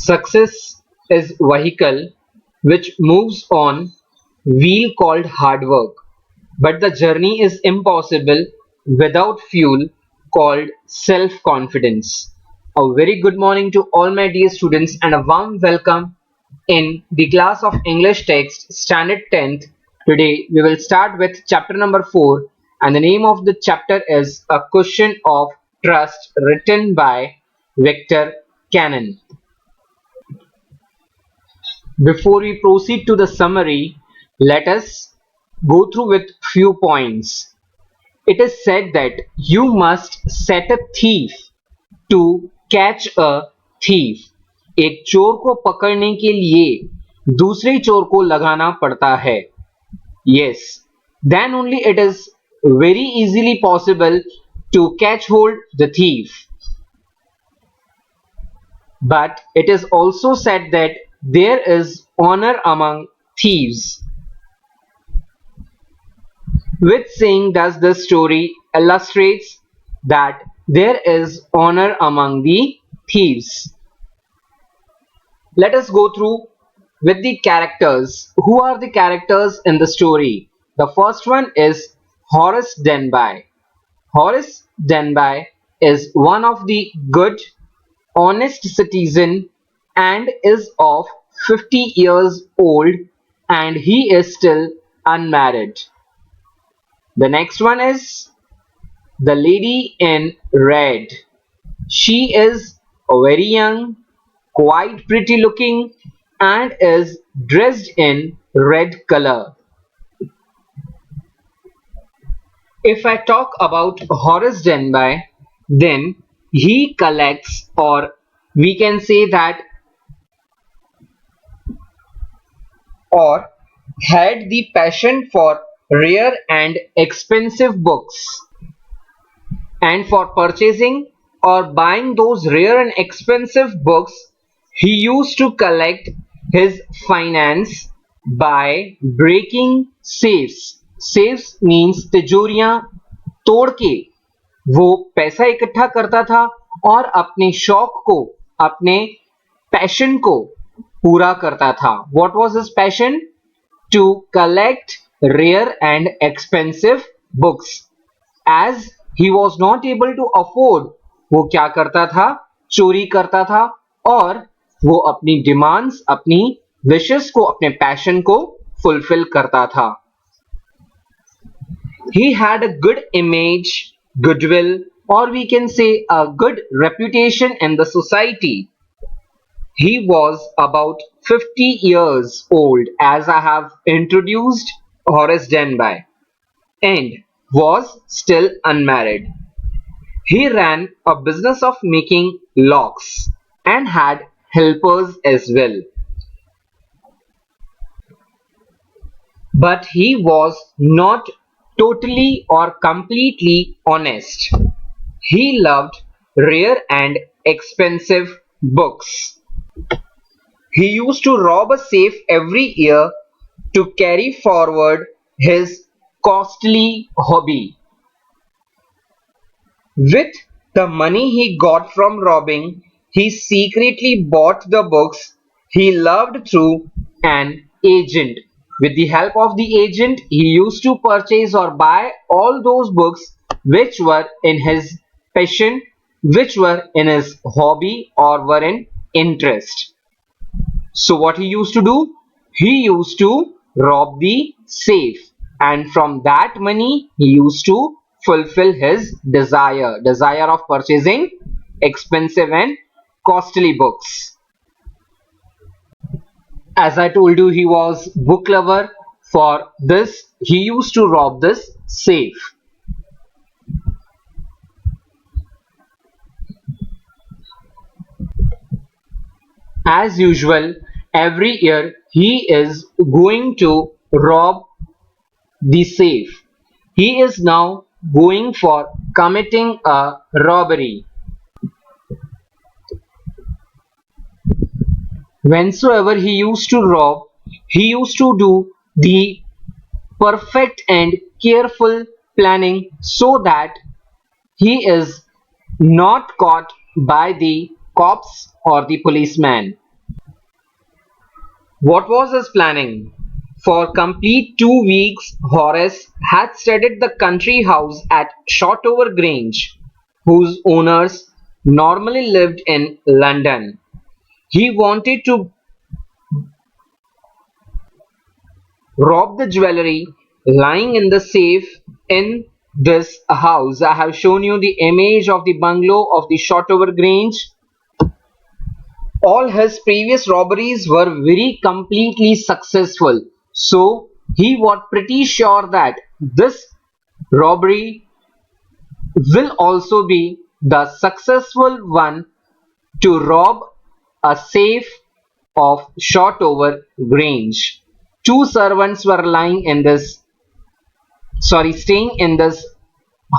Success is vehicle which moves on wheel called hard work, but the journey is impossible without fuel called self-confidence. A very good morning to all my dear students and a warm welcome in the class of English text standard 10th. Today we will start with chapter number 4 and the name of the chapter is A Question of Trust written by Victor Cannon. Before we proceed to the summary, let us go through with few points. It is said that you must set a thief to catch a thief. एक चोर को पकड़ने के लिए दूसरे चोर को लगाना पड़ता है. Yes, then only it is very easily possible to catch hold the thief. But it is also said that there is honor among thieves. Which saying does this story illustrates that there is honor among the thieves? Let us go through with the characters. Who are the characters in the story? The first one is Horace Denby. Horace Denby is one of the good, honest citizen and is of 50 years old and he is still unmarried. The next one is the lady in red. She is very young, quite pretty looking and is dressed in red color. If I talk about Horace Denby, then he collects, or we can say that, or had the passion for rare and expensive books, and for purchasing or buying those rare and expensive books he used to collect his finance by breaking safes. Safes means तिजोरियां तोड़ के वो पैसा इकट्ठा करता था और अपने शौक को, अपने पैशन को पूरा करता था. What was his passion? To collect rare and expensive books. As he was not able to afford, वो क्या करता था? चोरी करता था और वो अपनी डिमांड्स, अपनी विशेस को, अपने पैशन को फुलफिल करता था. He had a good image, goodwill, or we can say a good reputation in the society. He was about 50 years old, as I have introduced Horace Denby, and was still unmarried. He ran a business of making locks and had helpers as well. But he was not totally or completely honest. He loved rare and expensive books. He used to rob a safe every year to carry forward his costly hobby. With the money he got from robbing, he secretly bought the books he loved through an agent. With the help of the agent, he used to purchase or buy all those books which were in his passion, which were in his hobby or were in interest. So what he used to do? He used to rob the safe, and from that money he used to fulfill his desire of purchasing expensive and costly books. As I told you, he was book lover. For this, he used to rob this safe. As usual, every year he is going to rob the safe. He is now going for committing a robbery. Whensoever he used to rob, he used to do the perfect and careful planning so that he is not caught by the cops or the policeman. What was his planning? For complete 2 weeks, Horace had studied the country house at Shotover Grange, whose owners normally lived in London. He wanted to rob the jewellery lying in the safe in this house. I have shown you the image of the bungalow of the Shotover Grange. All his previous robberies were very completely successful, so he was pretty sure that this robbery will also be the successful one to rob a safe of Shotover Grange. Two servants were staying in this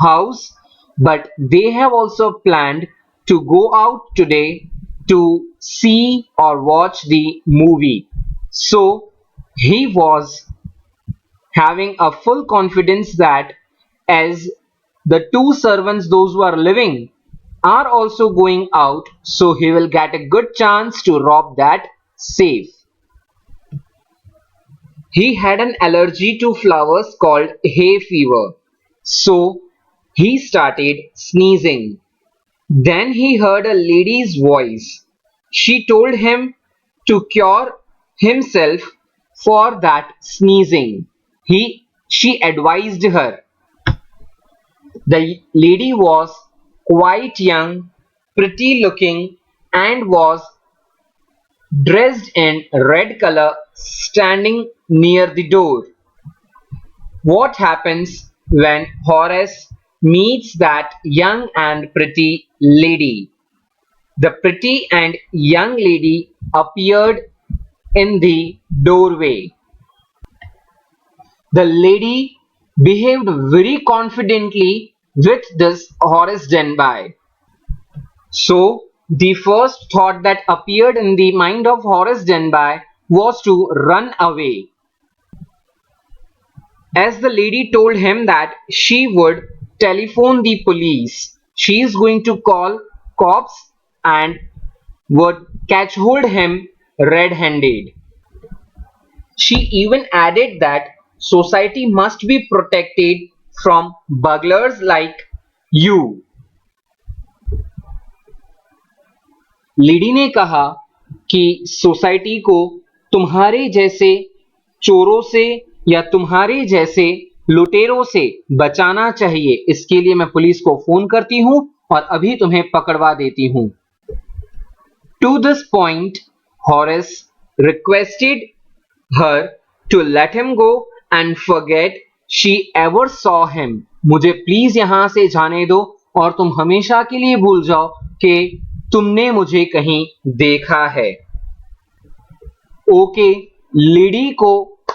house, but they have also planned to go out today to see or watch the movie. So he was having a full confidence that as the two servants, those who are living, are also going out, so he will get a good chance to rob that safe. He had an allergy to flowers called hay fever, so he started sneezing. Then he heard a lady's voice. She told him to cure himself for that sneezing. She advised her. The lady was quite young, pretty looking, and was dressed in red color, standing near the door. What happens when Horace meets that young and pretty lady? The pretty and young lady appeared in the doorway. The lady behaved very confidently with this Horace Denby. So the first thought that appeared in the mind of Horace Denby was to run away. As the lady told him that she would telephone the police, she is going to call cops and would catch hold him red-handed. She even added that society must be protected from burglars like you. Lady ने कहा कि society को तुम्हारे जैसे चोरों से या तुम्हारे जैसे लुटेरों से बचाना चाहिए, इसके लिए मैं पुलिस को फोन करती हूं और अभी तुम्हें पकड़वा देती हूं. To this point, Horace requested her to let him go and forget she ever saw him. मुझे प्लीज यहां से जाने दो और तुम हमेशा के लिए भूल जाओ कि तुमने मुझे कहीं देखा है. ओके, लेडी को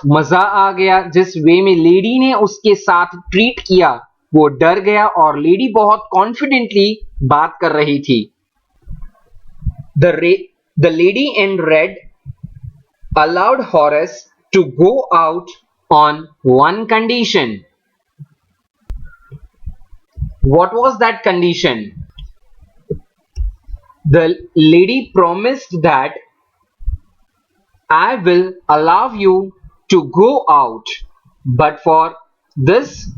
मजा आ गया. जिस वे में लेडी ने उसके साथ ट्रीट किया वो डर गया और लेडी बहुत कॉन्फिडेंटली बात कर रही थी. The lady in red allowed Horace to go out on one condition. What was that condition? The lady promised that I will allow you to go out, but for this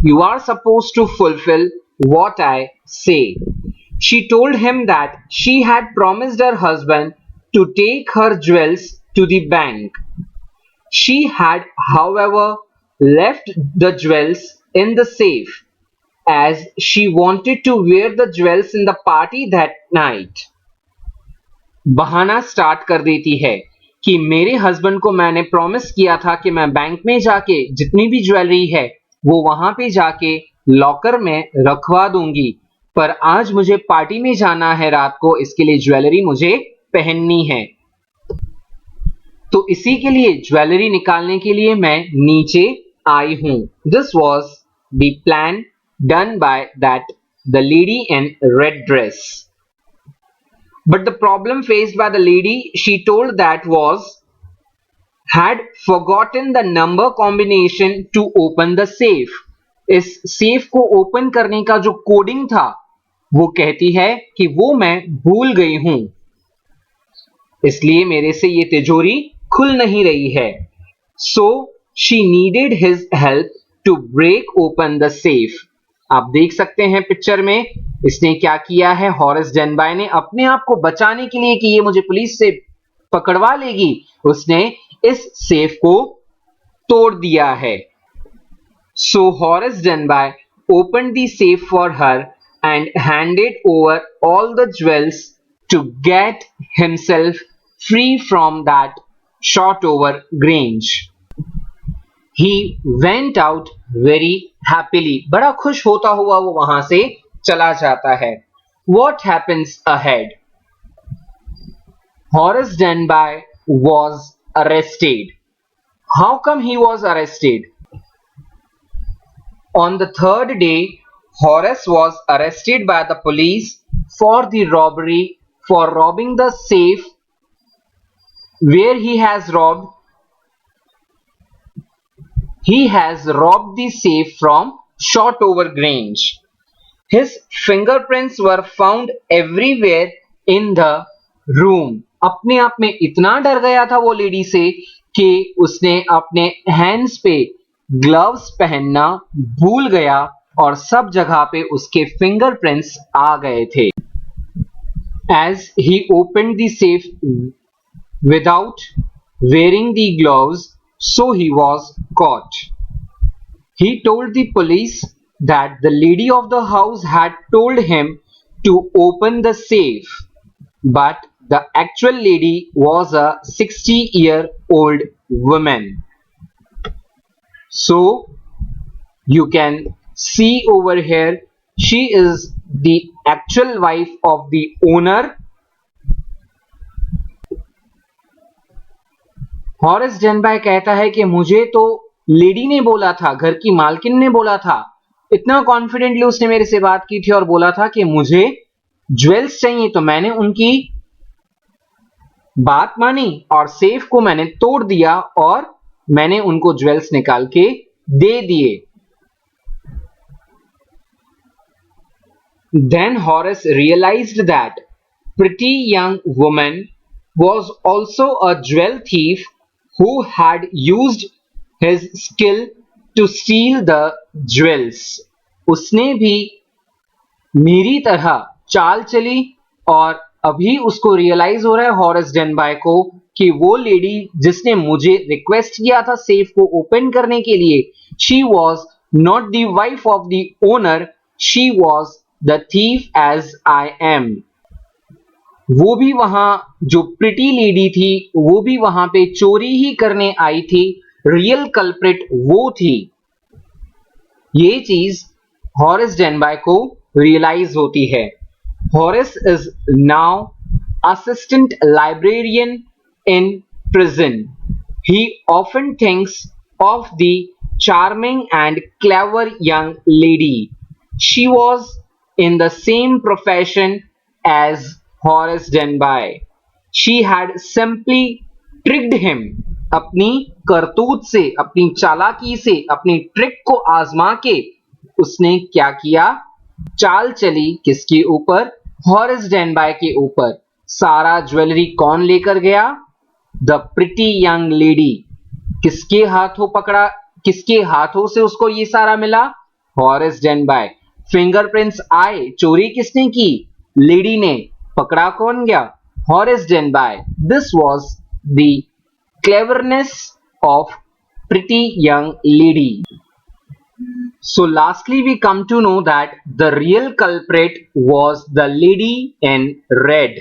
you are supposed to fulfill what I say. She told him that she had promised her husband to take her jewels to the bank. She had, however, left the jewels in the safe as she wanted to wear the jewels in the party that night. बहाना start कर देती है कि मेरे husband को मैंने promise किया था कि मैं बैंक में जाके जितनी भी ज्वेलरी है वो वहां पे जाके लॉकर में रखवा दूंगी, पर आज मुझे पार्टी में जाना है रात को, इसके लिए ज्वेलरी मुझे पहननी है. तो इसी के लिए ज्वेलरी निकालने के लिए मैं नीचे आई हूं. This was the plan done by that the lady in red dress. But the problem faced by the lady she told that was had forgotten the number combination to open the safe. इस safe को open करने का जो coding था वो कहती है कि वो मैं भूल गई हूं, इसलिए मेरे से ये तिजोरी खुल नहीं रही है. So she needed his help to break open the safe. आप देख सकते हैं पिक्चर में इसने क्या किया है. हॉरेस डेनबाय ने अपने आप को बचाने के लिए कि ये मुझे पुलिस से पकड़वा लेगी, उसने इस सेफ को तोड़ दिया है. So Horace Denby opened the safe for her and handed over all the jewels to get himself free from that Shotover Grange. He went out very happily. बड़ा खुश होता हुआ वो वहां से चला जाता है. What happens ahead? Horace Denby was arrested. How come he was arrested? On the third day, Horace was arrested by the police for the robbery, for robbing the safe where he has robbed the safe from Shotover Grange. His fingerprints were found everywhere in the room. अपने आप में इतना डर गया था वो lady से कि उसने अपने हैंड्स पे ग्लव्स पहनना भूल गया और सब जगह पे उसके फिंगरप्रिंट्स आ गए थे. As he opened the safe without wearing the gloves, so he was caught. He told the police that the lady of the house had told him to open the safe, but the actual lady was a 60-year-old woman. So you can see over here, she is the actual wife of the owner. Horace Denby कहता है कि मुझे तो lady ने बोला था, घर की मालकिन ने बोला था, इतना कॉन्फिडेंटली उसने मेरे से बात की थी और बोला था कि मुझे ज्वेल्स चाहिए, तो मैंने उनकी बात मानी और सेफ को मैंने तोड़ दिया और मैंने उनको ज्वेल्स निकाल के दे दिए. Then Horace realized that pretty young woman was also a jewel thief who had used his skill to steal the jewels. उसने भी मेरी तरह चाल चली और अभी उसको रियलाइज हो रहा है हॉरेस डेनबाय को कि वो लेडी जिसने मुझे रिक्वेस्ट किया था सेफ को ओपन करने के लिए, she was not the wife of the owner, she was the thief as I am. वो भी वहां जो प्रिटी लेडी थी वो भी वहां पे चोरी ही करने आई थी, रियल कल्प्रिट वो थी. ये चीज हॉरेस डेनबाय को रियलाइज होती है. Horace is now assistant librarian in prison. He often thinks of the charming and clever young lady. She was in the same profession as Horace Denby. She had simply tricked him. अपनी करतूत से, अपनी चालाकी से, अपनी trick को आजमा के उसने क्या किया, चाल चली किसके ऊपर, हॉरेस डेनबाय के ऊपर. सारा ज्वेलरी कौन लेकर गया, द प्रिटी यंग लेडी. किसके हाथों पकड़ा, किसके हाथों से उसको ये सारा मिला, हॉरेस डेनबाय. फिंगरप्रिंट्स आए, चोरी किसने की, लेडी ने. पकड़ा कौन गया, Horace Denby. This was the cleverness of pretty young lady. So lastly we come to know that the real culprit was the lady in red.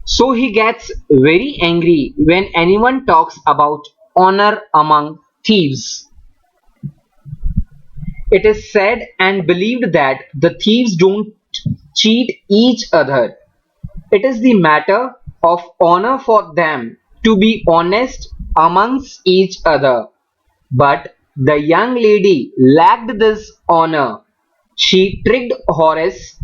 So he gets very angry when anyone talks about honor among thieves. It is said and believed that the thieves don't cheat each other. It is the matter of honor for them to be honest amongst each other. But the young lady lacked this honor. She tricked Horace,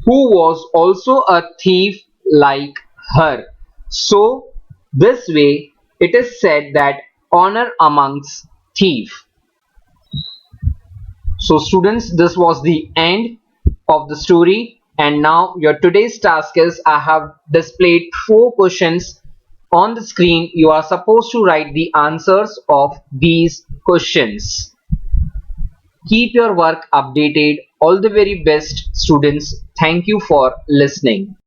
who was also a thief like her. So, this way, it is said that honor amongst thieves. So, students, this was the end of the story. And now, your today's task is I have displayed 4 questions On the screen, you are supposed to write the answers of these questions. Keep your work updated. All the very best, students. Thank you for listening.